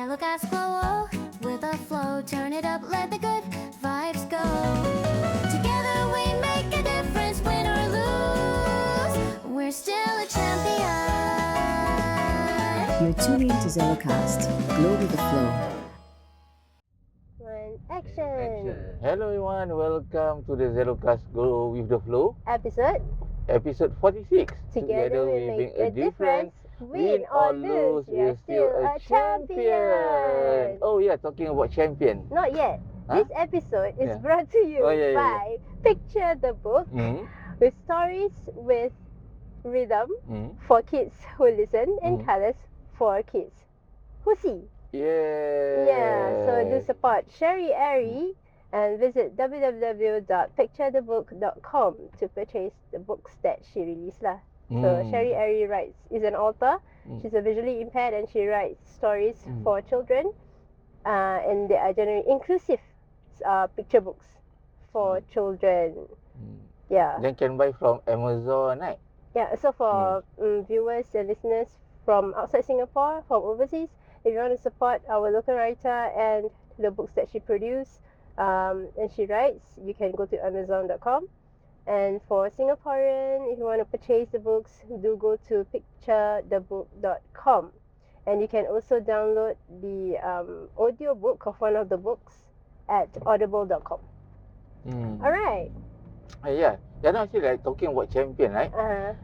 Zelocast glow with a flow. Turn it up, let the good vibes go. Together we make a difference, win or lose. We're still a champion. You're tuning to Zelocast, Glow with the Flow. Action. Hello everyone, welcome to the Zelocast Go with the Flow, Episode episode 46. Together we make a difference. Win or lose, we're still a champion. Oh yeah, talking about champion. Not yet. Huh? This episode is Yeah. brought to you Yeah. by Picture the Book with stories with rhythm for kids who listen and colors for kids who see. Yeah, so do support Sherry Airy and visit www.picturethebook.com to purchase the books that she released lah. So Sherry Airy is an author. She's a visually impaired and she writes stories for children, and they are generally inclusive picture books for children. Yeah. Then can buy from Amazon, right? Yeah. So for viewers and listeners from outside Singapore, from overseas, if you want to support our local writer and the books that she produced and she writes, you can go to Amazon.com. And for Singaporean, if you want to purchase the books, do go to picturethebook.com. And you can also download the audio book of one of the books at audible.com. Alright. Yeah, now actually like talking about champion, right?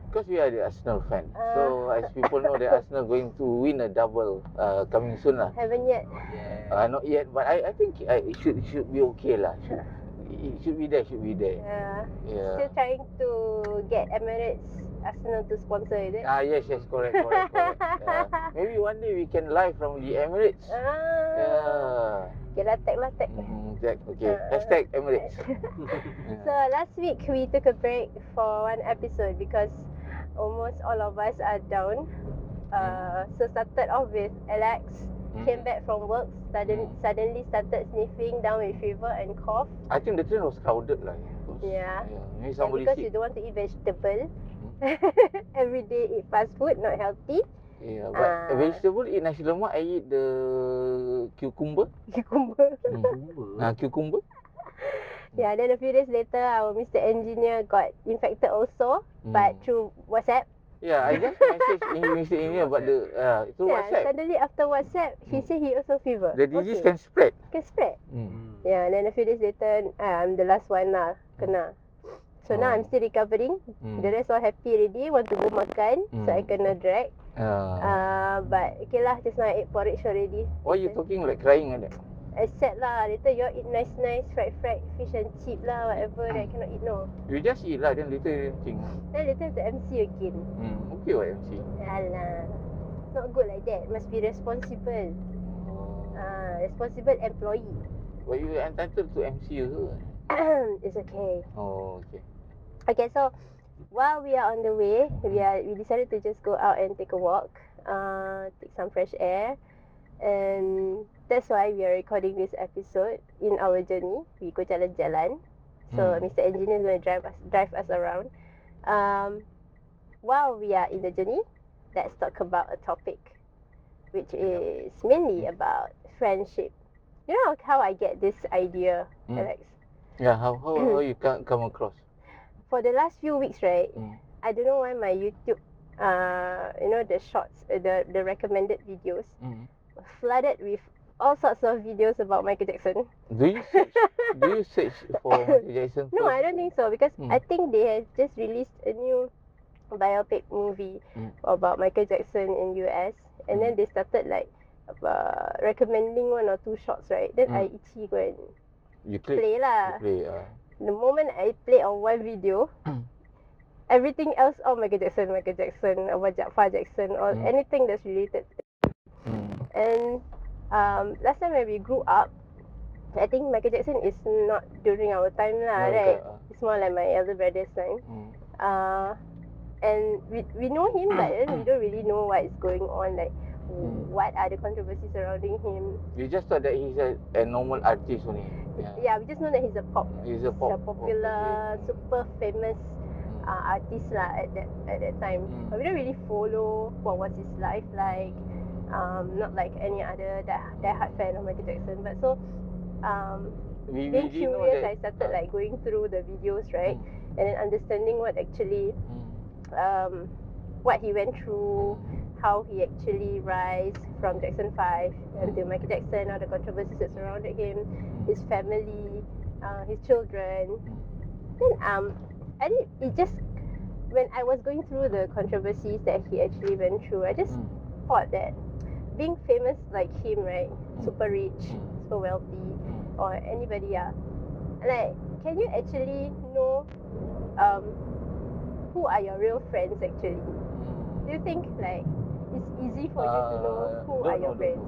Because we are the Arsenal fan. So as people know, the Arsenal going to win a double coming soon lah. Haven't yet. Not yet, but I think it should be okay lah. It should be there. Yeah. Still trying to get Emirates Arsenal to sponsor, is it? Yes, correct. Maybe one day we can live from the Emirates. Yeah. Okay lah, tag. Tag, okay. Hashtag Emirates. So last week we took a break for one episode because almost all of us are down. So started off with Alex. Came back from work, suddenly started sniffing, down with fever and cough. I think the train was crowded lah. Yeah. Maybe And somebody because sick. you don't want to eat vegetable, every day eat fast food, not healthy. Yeah, but vegetable, eat nasi lemak, I eat the cucumber. Cucumber. Cucumber. Yeah, then a few days later, our Mr. Engineer got infected also, but through WhatsApp. Yeah, I just messaged Mr. Engineer about the through WhatsApp. Suddenly after WhatsApp, he said he also fever. The disease can spread. Can spread. Yeah, and then a few days later, I'm the last one lah, kena. So now I'm still recovering. The rest all happy already, want to go makan, so I kena drag. But okay lah, just now I ate porridge already. Why you talking like crying like that? I said lah, later you all eat nice fried fish and chip lah, whatever that I cannot eat no. You just eat lah, then later you think. Then later have to MC again. Okay what MC? Alah, not good like that. Must be responsible. Responsible employee. But you are entitled to MC also. It's okay. Oh, okay. Okay, so while we are on the way, we decided to just go out and take a walk, take some fresh air, and that's why we are recording this episode in our journey. We go jalan-jalan. So Mr. Engineer is going to drive us around. While we are in the journey, let's talk about a topic which is mainly about friendship. You know how I get this idea, Alex? Yeah, how you come across? For the last few weeks, right? I don't know why my YouTube, the shorts, the recommended videos, flooded with all sorts of videos about Michael Jackson. Do you search for Michael Jackson? No, I don't think so because I think they have just released a new biopic movie about Michael Jackson in US, and then they started like recommending one or two shots, right? Then I itchy go and play lah. The moment I play on one video, everything else, Michael Jackson, about Jafar Jackson, or anything that's related. And last time when we grew up, I think Michael Jackson is not during our time lah, right? It's more like my elder brother's time. And we know him, but then we don't really know what is going on, like what are the controversies surrounding him. You just thought that he's a normal artist only. Yeah, we just know that he's a popular, super famous artist lah at that time. But we don't really follow what was his life like. Not like any other die-hard fan of Michael Jackson. But so, we being didn't know curious, that. I started like going through the videos, right? And then understanding what actually, what he went through, how he actually rise from Jackson 5 until Michael Jackson, all the controversies that surrounded him, his family, his children. Then it just, when I was going through the controversies that he actually went through, I just thought that being famous like him, right, super rich, super wealthy, or anybody, like, can you actually know who are your real friends actually? Do you think like it's easy for you to know who are your friends?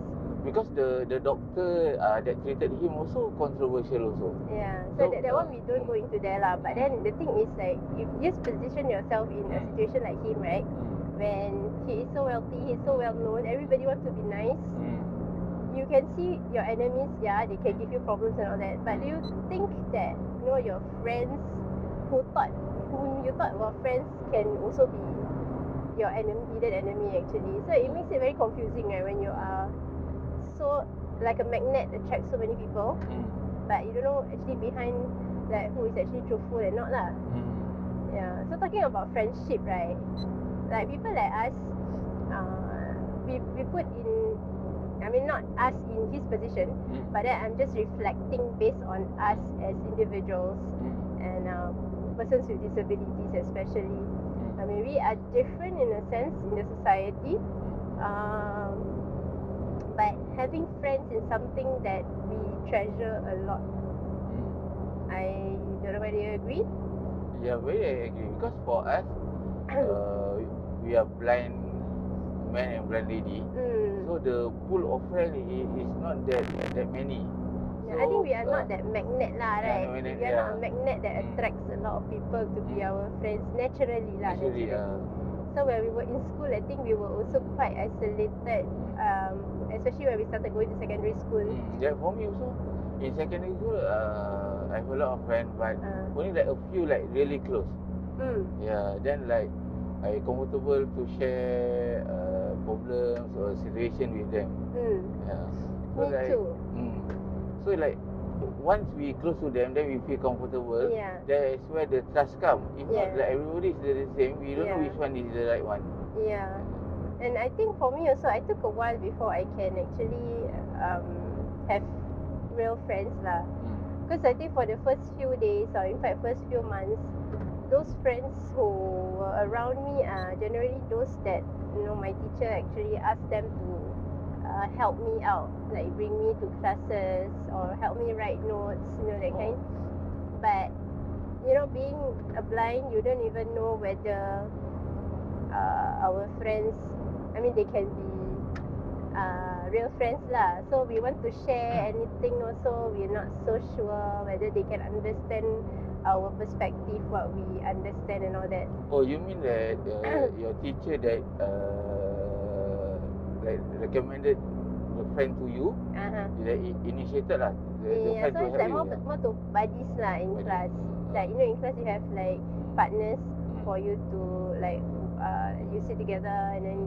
Because the doctor that treated him also controversial also. Yeah, so that one we don't go into there lah. But then the thing is like, if you just position yourself in a situation like him, right, when he is so wealthy, he's so well known, everybody wants to be nice. You can see your enemies, yeah, they can give you problems and all that. But do you think that, you know, your friends whom you thought were friends can also be your hidden enemy actually? So it makes it very confusing, right, when you are so like a magnet, attracts so many people, but you don't know actually behind like who is actually truthful and not lah. Yeah. So talking about friendship, right, like people like us, we put in, I mean not us in his position, but then I'm just reflecting based on us as individuals and persons with disabilities especially. I mean, we are different in a sense in the society, but having friends is something that we treasure a lot. I don't know whether you agree? Yeah, very I agree. Because for us, we are blind man and blind lady. So the pool of friends is not that many. Yeah, I think we are not that magnet lah, right? Magnet, we are not a magnet that attracts a lot of people to be our friends naturally lah. Naturally. So when we were in school, I think we were also quite isolated, especially when we started going to secondary school. Yeah, for me also, in secondary school, I have a lot of friends, but only like a few like really close. Yeah, then like I comfortable to share problems or situation with them. Yeah. So Me like, too. So like once we close to them, then we feel comfortable. Yeah. That's where the trust come. If not, like everybody is the same, we don't know which one is the right one. Yeah. And I think for me also, I took a while before I can actually have real friends lah. Because I think for the first few days, or in fact first few months, those friends who were around me are generally those that, you know, my teacher actually asked them to help me out, like bring me to classes or help me write notes, you know, that kind. But you know, being a blind, you don't even know whether our friends, I mean, they can be real friends lah. So we want to share anything also, we're not so sure whether they can understand our perspective, what we understand and all that. Oh, you mean that your teacher that like recommended the friend to you, that initiated lah the friend so to it's help like you. more to buddies lah in class. Like, you know, in class you have like partners for you to like you sit together and then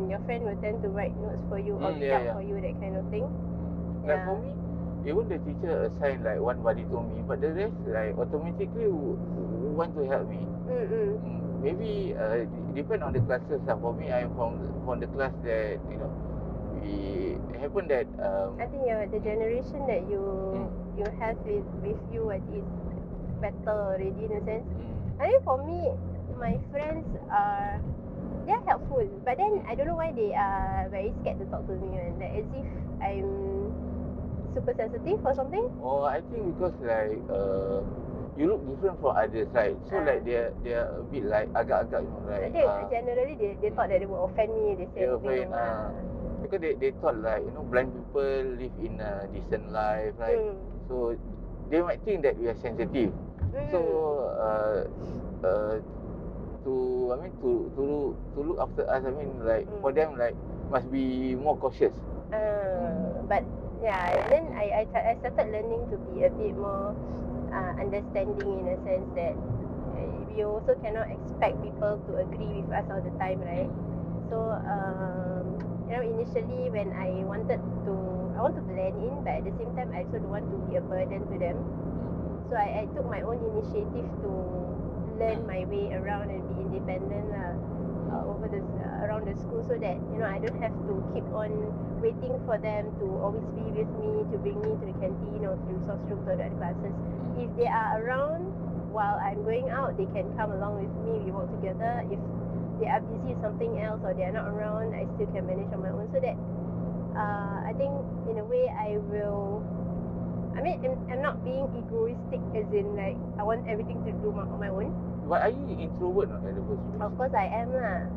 your friend will tend to write notes for you or read out for you, that kind of thing. Like for me, even the teacher assigned like one buddy to me, but the rest like automatically want to help me. Maybe depend on the classes lah. For me, I am from the class that, you know, we happen that I think the generation that you have with you is better already in a sense. I think for me, my friends they're helpful, but then I don't know why they are very scared to talk to me, like as if I'm super sensitive or something. Oh, I think because like you look different from others, right? So like they are a bit like agak-agak, you know, right? I think generally they thought that they would offend me. They say anything. Because they thought like, you know, blind people live in a decent life, right? So they might think that we are sensitive. So to look after us, I mean like for them like must be more cautious. But yeah, and then I started learning to be a bit more understanding in a sense that we also cannot expect people to agree with us all the time, right? So initially when I want to blend in, but at the same time I also don't want to be a burden to them. So I took my own initiative to learn my way around and be independent around the school, so that I don't have to keep on waiting for them to always be with me, to bring me to the canteen or to the resource room to the other classes. If they are around while I'm going out, they can come along with me, we walk together. If they are busy with something else or they are not around, I still can manage on my own. So that I think in a way I'm not being egoistic, as in like I want everything to do on my own. But are you introvert at the first place? Of course I am lah.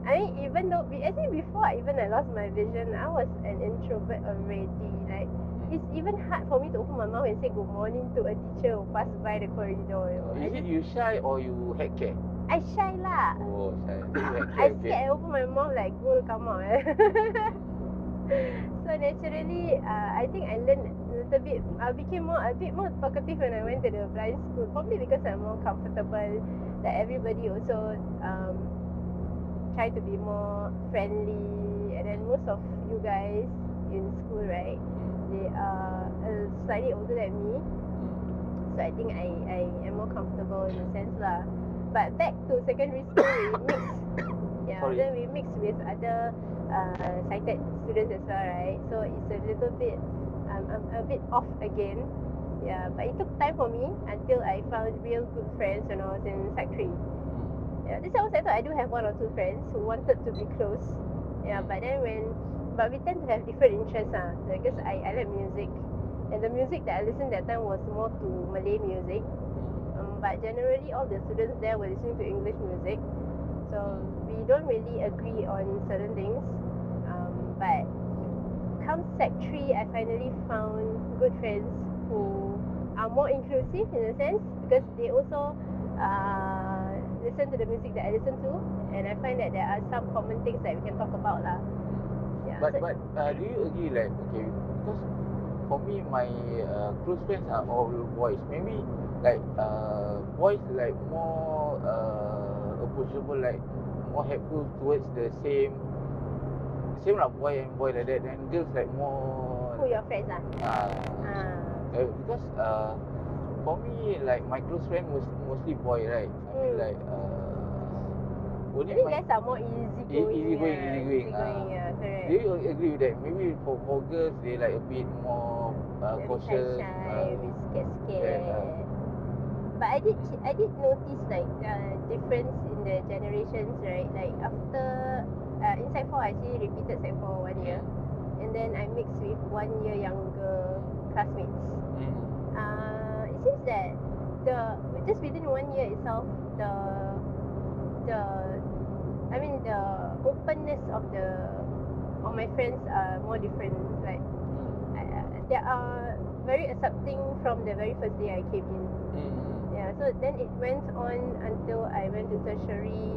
I mean, even though before I lost my vision, I was an introvert already. Like, it's even hard for me to open my mouth and say good morning to a teacher who passed by the corridor. Is it you shy or you heck care? I shy lah. Oh, shy. You heck I care, scared I open my mouth like go come out. So naturally, I think I learned a little bit. I became a bit more talkative when I went to the blind school. Probably because I'm more comfortable. That everybody also try to be more friendly, and then most of you guys in school, right, they are slightly older than me, so I think I am more comfortable in a sense lah. But back to secondary school, then we mix with other sighted students as well, right? So it's a little bit I'm a bit off again. Yeah, but it took time for me until I found real good friends when I was in Sec 3. Yeah, this was I thought I do have 1 or 2 friends who wanted to be close. Yeah, but we tend to have different interests because I like music, and the music that I listened that time was more to Malay music. But generally all the students there were listening to English music, so we don't really agree on certain things. But come Sec 3, I finally found good friends who are more inclusive in a sense, because they also listen to the music that I listen to, and I find that there are some common things that we can talk about lah. Yeah. But do you agree, like, okay, because for me my close friends are all boys. Maybe like boys like more approachable, like more helpful towards the same like boy and boy like that, and girls like more. Who your friends are? Because for me, like my close friend was mostly boy, right? I mean, like only I think guys are more easygoing. Easygoing, yeah, correct. do you agree with that? Maybe for girls, they like a bit more cautious, shy, scared. But I did notice like difference in the generations, right? Like after in Sec 4, I actually repeated Sec 4 1 year, and then I mixed with 1 year younger classmates. It seems that just within 1 year itself, the openness of my friends are more different. Like they are very accepting from the very first day I came in. Yeah, so then it went on until I went to tertiary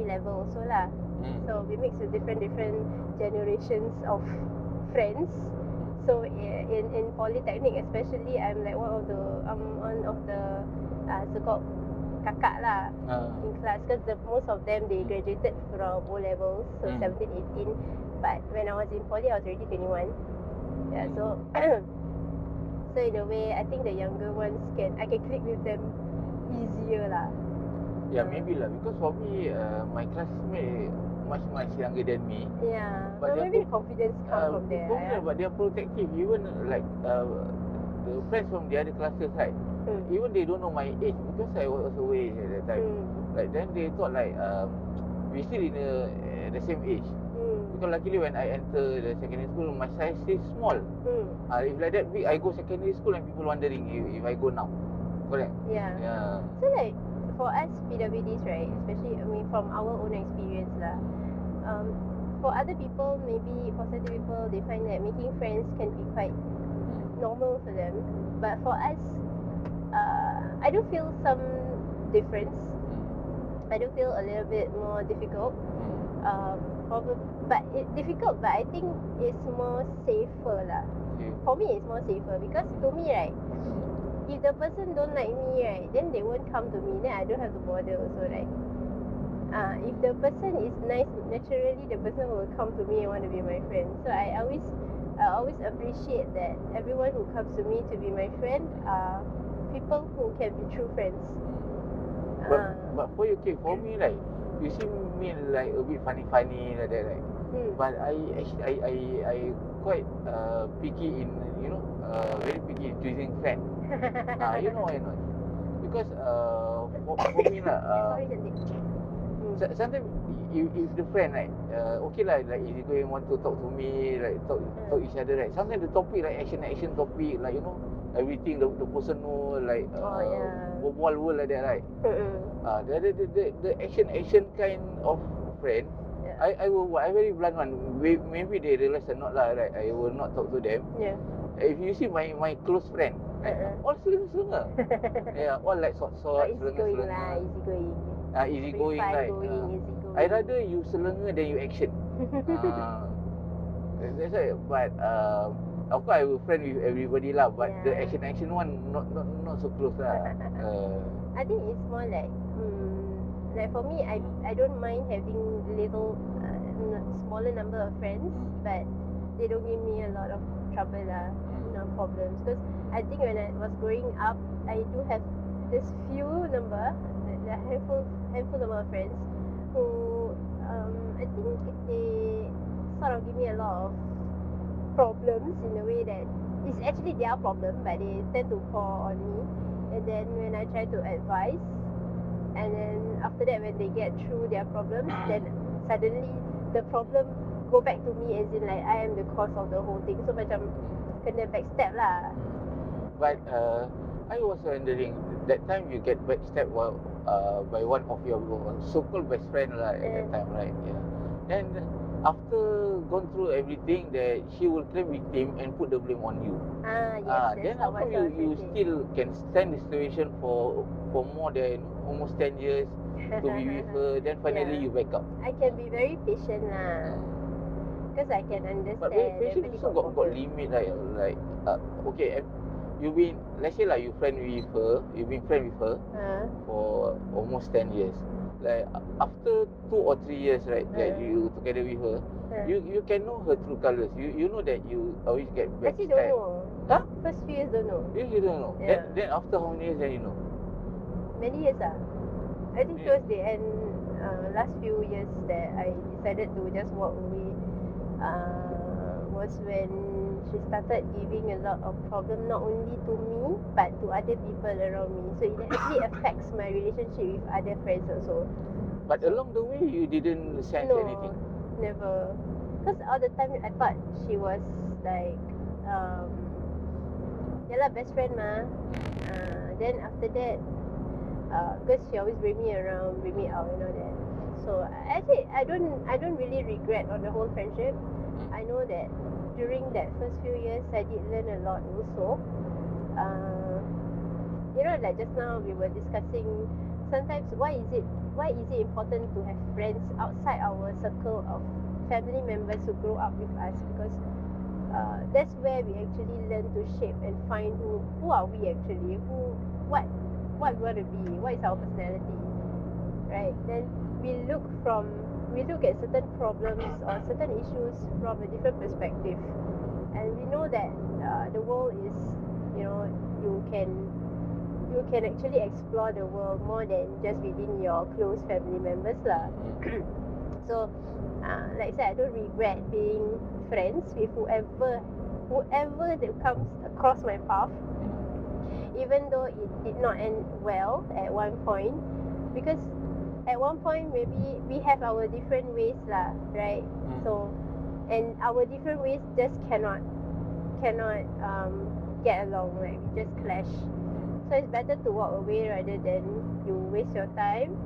level also lah. So we mix with different generations of friends. So in polytechnic especially, I'm like one of the so-called kakak lah in class, because most of them they graduated from O levels, so 17, 18. But when I was in poly, I was already 21. Yeah, so so in a way, I think the younger ones I can click with them easier lah. Yeah, maybe lah, because for me, my classmate much younger than me. Yeah, but maybe the confidence comes from there. But they are protective. Even like the friends from the other classes, right? Even they don't know my age, because I was away at that time. Like then they thought like we still in the same age. Because luckily when I enter the secondary school, my size is small. If like that big, I go secondary school and people wondering if I go now. Correct? Yeah. So like for us PWDs, right, especially from our own experience lah, for other people, maybe for certain people, they find that making friends can be quite normal for them. But for us, I do feel some difference. I do feel a little bit more difficult. Difficult, but I think it's more safer lah. For me, it's more safer because to me, right, if the person don't like me, right, then they won't come to me. Then I don't have to bother also, right? If the person is nice, naturally the person will come to me and want to be my friend. So I always appreciate that everyone who comes to me to be my friend are people who can be true friends. But for you, okay, for me, like, you see me like a bit funny like that, right? But I actually I quite picky in, you know, very picky in choosing friend. You know why not? Because for me lah, Sorry, Cantik. sometimes if the friend, right, okay lah, like easy going, want to talk to me, like talk each other, right? Sometimes the topic like action topic, like, you know, everything the person know, like berbual world like that, right? The action kind of friend, I will, I very blunt one. Maybe they realize or not lah, right? I will not talk to them. If you see my close friend, all selenga. All like sort easy going lah, easy going. Easy going, right? Easy going. I rather you selenga than you action. That's why. But of course I will friend with everybody lah. But the action one not so close lah. I think it's more like for me, I don't mind having little smaller number of friends, but they don't give me a lot of trouble lah, problems. Because I think when I was growing up, I do have this few number, a handful number of friends who I think they sort of give me a lot of problems in a way that it's actually their problem, but they tend to fall on me. And then when I try to advise, and then after that when they get through their problems, then suddenly the problem go back to me, as in like I am the cause of the whole thing. So macam kena backstab lah. But I was wondering, that time you get backstabbed by one of your so-called best friend lah at that time, right? Yeah. And after gone through everything, that she will claim victim and put the blame on you. Yes. Then how come you still can stand the situation for more than almost 10 years to be with her, then finally you back up? I can be very patient lah, because I can understand. But patient also got limit, right? Like okay, you've been, let's say like you've been friend with her for almost 10 years. Like after 2 or 3 years, right, that you together with her, you can know her true colours. You know that you always get backstabbed. Actually don't know. First few years don't know. You don't know. Then after how many years then you know? Many years I think towards the end, last few years that I decided to just walk away, was when she started giving a lot of problem, not only to me but to other people around me. So it actually affects my relationship with other friends also. But along the way you didn't sense anything? Never. Because all the time I thought she was like best friend mah. Then after that, because she always bring me around, bring me out, you know that. So actually I don't really regret on the whole friendship. I know that during that first few years I did learn a lot also. You know, like just now we were discussing, sometimes why is it important to have friends outside our circle of family members who grow up with us? Because that's where we actually learn to shape and find who are we actually, what we want to be, what is our personality, right? Then we look at certain problems or certain issues from a different perspective, and we know that the world is, you know, you can actually explore the world more than just within your close family members lah. So like I said, I don't regret being friends with whoever that comes across my path, even though it did not end well at one point, because at one point maybe we have our different ways lah, right? So, and our different ways just cannot get along, right? We just clash. So it's better to walk away rather than you waste your time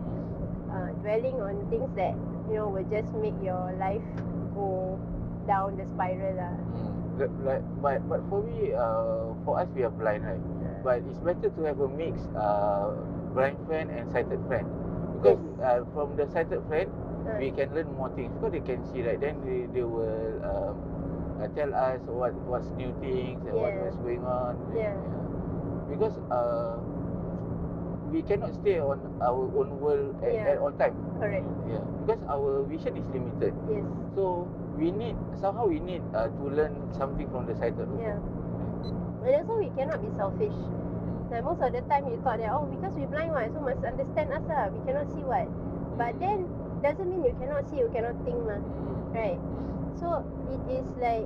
dwelling on things that, you know, will just make your life go down the spiral lah. But for me, for us we are blind, right? But it's better to have a mix, blind friend and sighted friend. Because from the sighted friend, we can learn more things, because they can see, right? Then they will tell us what's new things and what's going on. Because we cannot stay on our own world at all time. Correct. Yeah, because our vision is limited. Yes. So we need to learn something from the sighted. Yeah. And also we cannot be selfish. Like most of the time you thought that because we blind so must understand us we cannot see what. But then doesn't mean you cannot see, you cannot think right? So it is like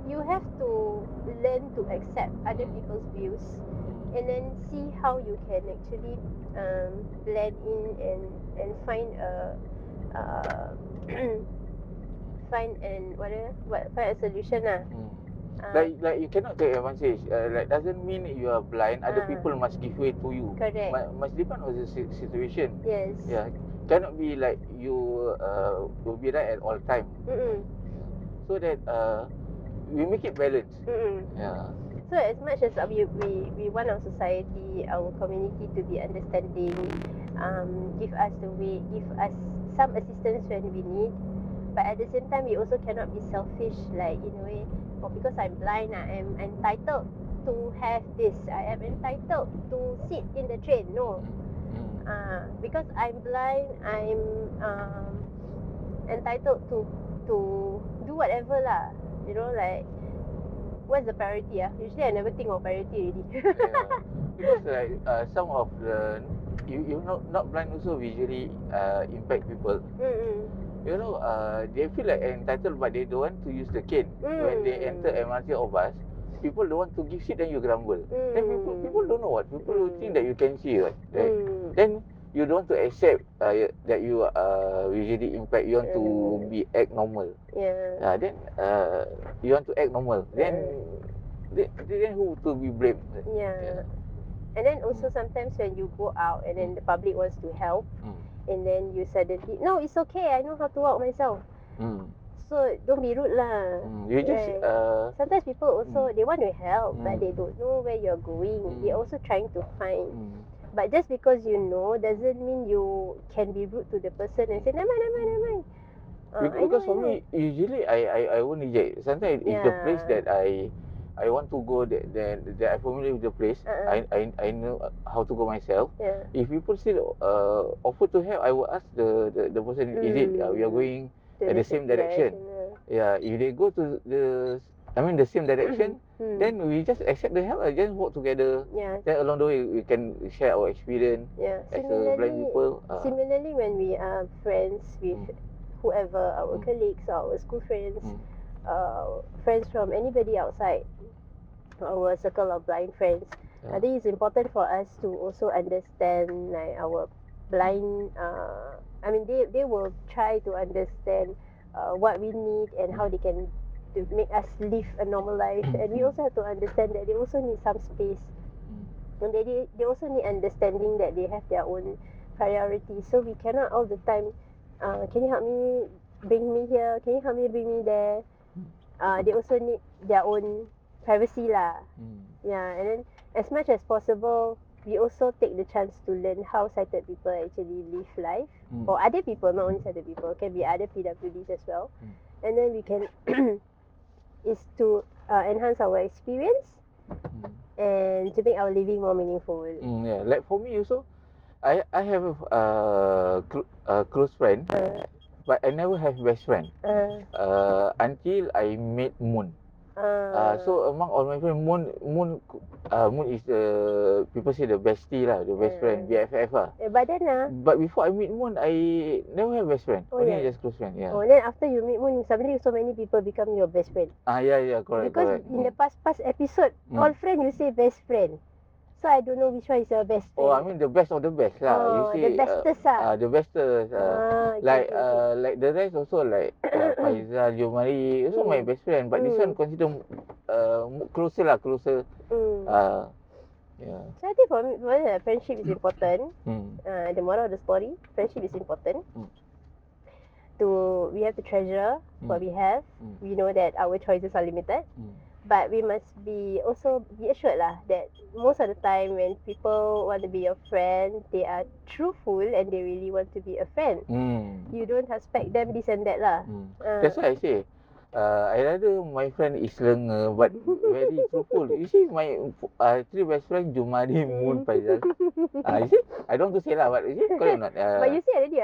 you have to learn to accept other people's views and then see how you can actually blend in and find a find a solution like you cannot take advantage. Like doesn't mean you are blind. Other people must give way to you. Correct. Must depend on the situation. Yes. Yeah. Cannot be like you will be right at all time. So that we make it balanced. Yeah. So as much as we want our society, our community to be understanding, give us the way, give us some assistance when we need, but at the same time we also cannot be selfish, like in a way, because I'm blind, I am entitled to have this, I am entitled to sit in the train. No. Because I'm blind, I'm entitled to do whatever lah. You know, like what's the priority? Usually I never think of priority already. Because like some of the you not blind also visually impact people. You know, they feel like entitled, but they don't want to use the cane when they enter MRT or bus. People don't want to give seat, then you grumble. Then people don't know what. People will think that you can see, right? Then you don't want to accept that you visually impact. You want to act normal. Then you want to act normal. Then who to be blamed? And then also sometimes when you go out and then the public wants to help, and then you suddenly, no, it's okay, I know how to walk myself. So don't be rude lah. You just sometimes people also they want to help, but they don't know where you're going. They're also trying to find. But just because you know doesn't mean you can be rude to the person and say never mind. Because for me, usually I won't reject. Sometimes if the place that I want to go, that I'm familiar with the place, I know how to go myself. If people still offer to help, I will ask the person, is it we are going at the same direction? If they go to the same direction, then we just accept the help and just walk together. Then along the way we can share our experience as a blind people. Similarly, when we are friends with whoever, our colleagues or our school friends, friends from anybody outside our circle of blind friends, I think it's important for us to also understand like our blind. They will try to understand what we need and how they can to make us live a normal life, and we also have to understand that they also need some space, and they also need understanding that they have their own priorities. So we cannot all the time, can you help me bring me here? Can you help me bring me there? They also need their own privacy lah. And then as much as possible, we also take the chance to learn how sighted people actually live life, or other people, not only sighted people, can be other PWDs as well. And then we can is to enhance our experience and to make our living more meaningful. Like for me also, I have a close friend, but I never have best friend until I met Moon. So among all my friends, Moon is the people say the bestie lah, the best friend, BFF lah. But then but before I meet Moon, I never have best friend. Only just close friend. Then after you meet Moon, suddenly so many people become your best friend. Correct. Because in the past episode, all friend you say best friend. So I don't know which one is your best friend. The best of the best lah. You say, the bestest lah. The bestest. Like the rest also like Faizal, Jomari, also my best friend. But this one consider closer. So I think for me, friendship is important. The moral of the story, friendship is important. We have to treasure what we have. We know that our choices are limited. But we must also be assured lah that most of the time when people want to be your friend, they are truthful and they really want to be a friend. You don't expect them this and that lah. That's why I say, I rather my friend is learner but very truthful. You see my three best friend Jumadi, Moon, Faizal. You see, I don't want to say lah, but you see, correct or not? But you say already,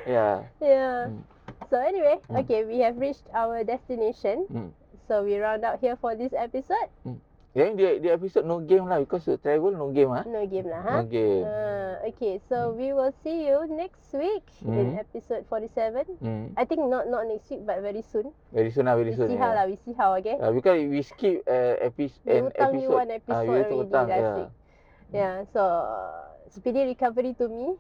Yeah. Yeah. Mm. So anyway, Mm. okay, we have reached our destination. Mm. So we round out here for this episode. Then the episode no game lah because you travel no game No game lah, No game. Okay, so we will see you next week in Mm. episode 47. Mm. I think not next week, but very soon. Very soon lah, very We soon. see how lah. We see how, okay? Because we skip We hutang you one episode we already hutang, last week. Yeah, so speedy recovery to me.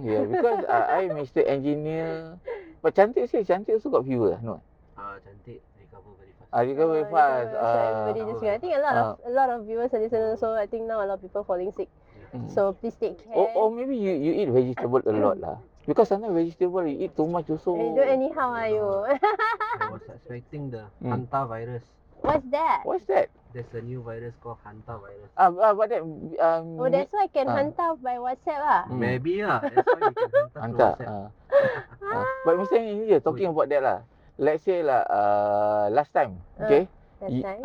Yeah, because I Mr. Engineer. But cantik also got viewer, no? Cantik, recover very fast. Recover very fast. So everybody just I think a lot of viewers and listeners. So I think now a lot of people falling sick. So please take care. Or maybe you eat vegetable a lot lah. Because sometimes vegetable you eat too much also. You do anyhow, are you? I was expecting the Hantar Virus. What's that? What's that? There's a new virus called Hantar Virus. But that Oh, that's why I can hantar by WhatsApp lah. Maybe lah. That's why you can hantar through hantar. WhatsApp. But Mr. Engineer talking about that lah. Let's say lah last time, okay? Last time.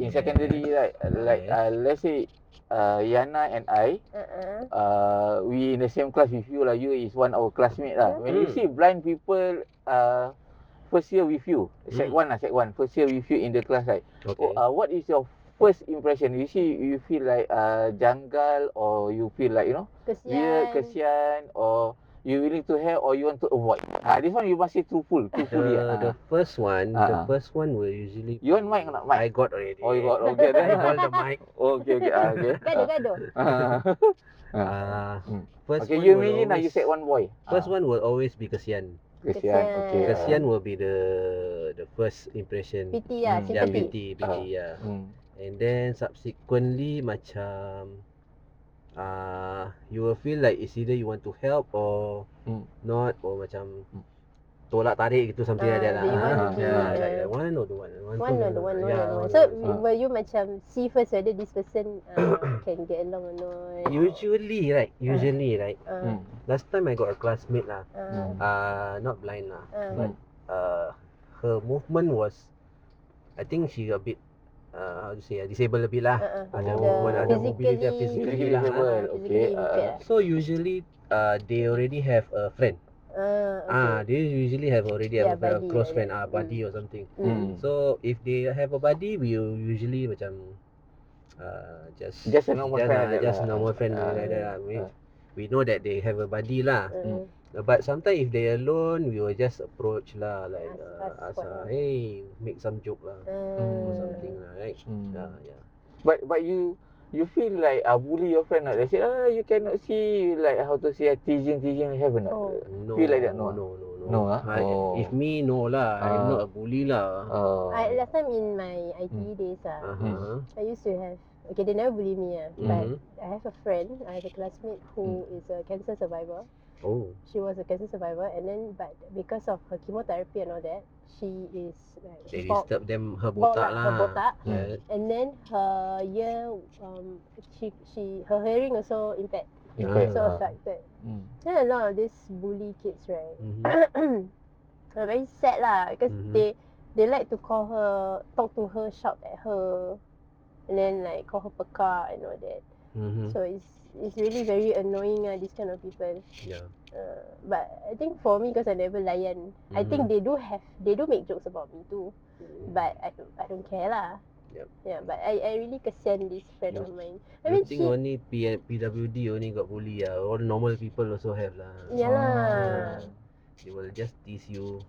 In secondary, right? Like let's say Yana and I, we in the same class with you lah. You is one our classmate lah. When you see blind people, first year with you, sec 1 first year with you in the class, right? Okay. What is your first impression? You see, you feel like janggal or you feel like weird, kesian, or you willing to help or you want to avoid? This one you must say truthfully. The first one will usually. You want mic or not? Mic? I got already. Oh, you got okay. I hold the mic. Okay. Gaduh. First Okay, one you will imagine always, you said one boy. First one will always be kesian. Kesian. Okay. Kesian will be the first impression. Pity lah, Yeah, sympathy. pity, yeah. And then subsequently macam you will feel like it's either you want to help or not, or macam tolak tarik gitu, something like that lah. Do you want to like one or the one. One or the one. So will you macam see first whether this person can get along or not? Usually right. Last time I got a classmate lah. Not blind lah, but her movement was, I think she a bit how to say, disabled a bit lah. Ada movement, ada mobility, physically lah. Okay. So usually they already have a friend. They usually have a buddy, close friend, buddy or something. So if they have a buddy, we will usually macam just a normal friend, just normal friend like that lah. We know that they have a buddy lah. But sometimes if they alone, we will just approach lah, like ask hey, make some joke lah, or something lah, right? Yeah. But you feel like bully your friend, not? They say, you cannot see, like how to say, teasing have or not? No, feel like that? No. No, If me, no lah. I'm not a bully lah. Last time in my ITE days I used to have, okay, they never bully me but I have a friend, I have a classmate who is a cancer survivor. Oh. She was a cancer survivor, and then but because of her chemotherapy and all that, she is like They disturb them, her botak lah. Her botak. Yeah. And then her ear, her hearing also impaired. So affected. Then a lot of these bully kids, right? Are very sad lah, because they like to call her, talk to her, shout at her, and then like call her pekak and all that. So it's really very annoying these kind of people. Yeah. But I think for me, because I never layan, I think they do make jokes about me too. But I don't care lah. Yep. Yeah, but I really kesian this friend of mine. I I mean, think only PWD only got bully lah. All normal people also have lah. yeah lah. They will just tease you.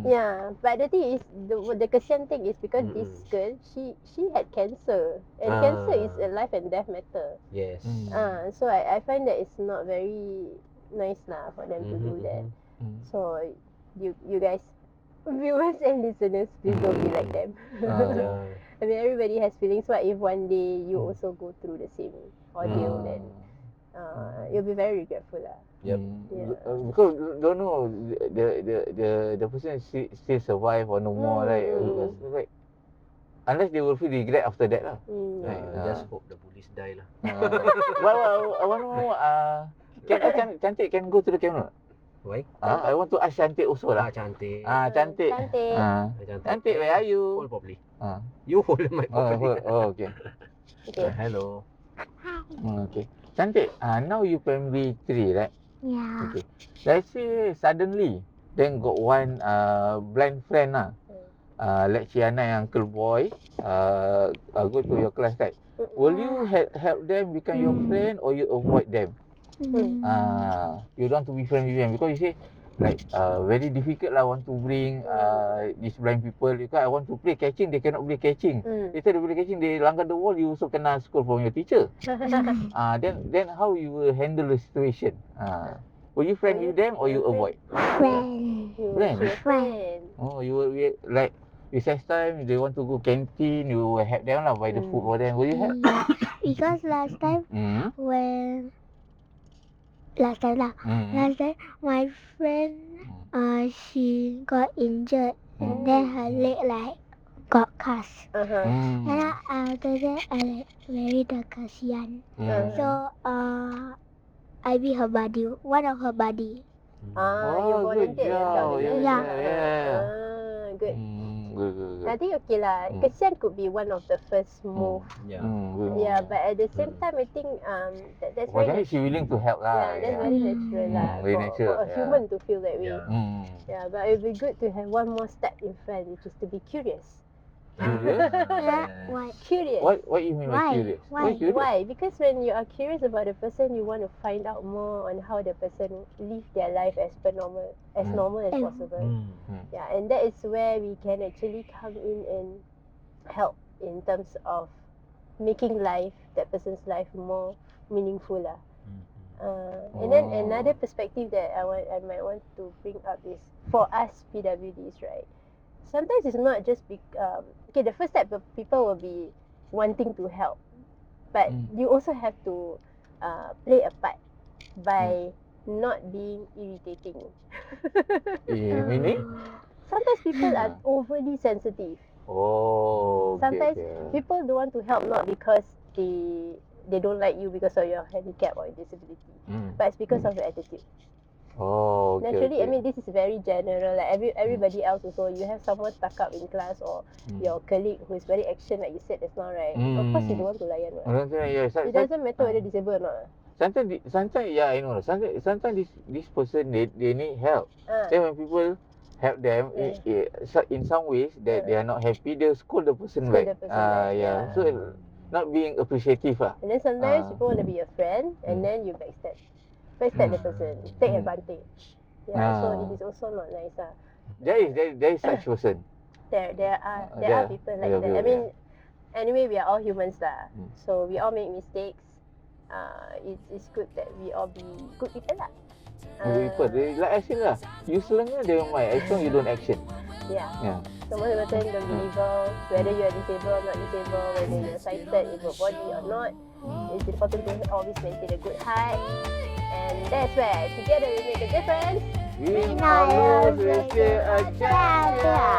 Yeah, but the thing is, the kesian thing is because this girl, she had cancer, and cancer is a life and death matter. Yes. So I find that it's not very nice lah for them to do that. So you guys, viewers and listeners, please don't be like them. I mean, everybody has feelings. What if one day you also go through the same ordeal? Then you'll be very regretful lah. Yep. Because don't know the person still survive or no more, right? Because, like, unless they will feel regret after that lah. Just hope the bullies die lah. One more. Cantik can go to the camera. Why? I want to ask Cantik also lah. Cantik. Cantik. Cantik. Cantik, where are you? Hold properly. Ah. You hold my properly. Okay. Okay. Hello. Okay. Cantik, now you primary 3, right? Yeah. Okay. Let's say suddenly, then got one blind friend lah. Like Ciana yang uncle boy, go to your class, right? Will you help them become your friend or you avoid them? You don't want to be friend with them because you say like very difficult lah want to bring these blind people because I want to play catching, they cannot play catching. Later they play catching, they langgar the wall, you also kena scold from your teacher. Then how you will handle the situation? Will you friend with them or you avoid? Friend. Oh, you will like recess time, they want to go canteen, you will help them lah, buy the food for them. Will you help? Because last time last time my friend she got injured and then her leg like got cast. And after that I like very kasihan. So I be her buddy, one of her buddy. You volunteer yourself. Good. Good. I think okay lah. Kesian could be one of the first move. But at the same time, I think that's very Wasn't she willing to help lah? that's very natural lah. Very natural, For a human to feel that way. Yeah. But it would be good to have one more step in front, which is to be curious. Why? Curious. What you mean by curious? Curious? Why? Because when you are curious about a person, you want to find out more on how the person live their life as normal as possible. And that is where we can actually come in and help in terms of making that person's life more meaningful lah. And then another perspective that I might want to bring up is for us PWDs, right? Sometimes it's not just the first step people will be wanting to help, but you also have to play a part by not being irritating. Meaning? Sometimes people are overly sensitive. Sometimes people don't want to help not because they don't like you because of your handicap or disability, but it's because of your attitude. Naturally, I mean this is very general. Like everybody else also, you have someone stuck up in class or your colleague who is very action, like you said just now, right? Of course you don't want to layan. It doesn't matter whether disabled or not. Sometimes I know. Sometimes this person they need help. Then when people help them in some ways that they are not happy, they'll scold the person back. So not being appreciative lah. And then sometimes people want to be a friend and then you backstab the person, take advantage. So it is also not nice lah. There is such person. There are people like that. I mean, anyway, we are all humans lah. So we all make mistakes. It's good that we all be good people lah. Good people. Like I said lah, you selenge they don't mind as long you don't action. So most of the time don't be evil. Whether you are disabled or not disabled, whether you are sighted, able body or not, it's important to always maintain a good heart. And that's where together we make a difference. We know it's a champion.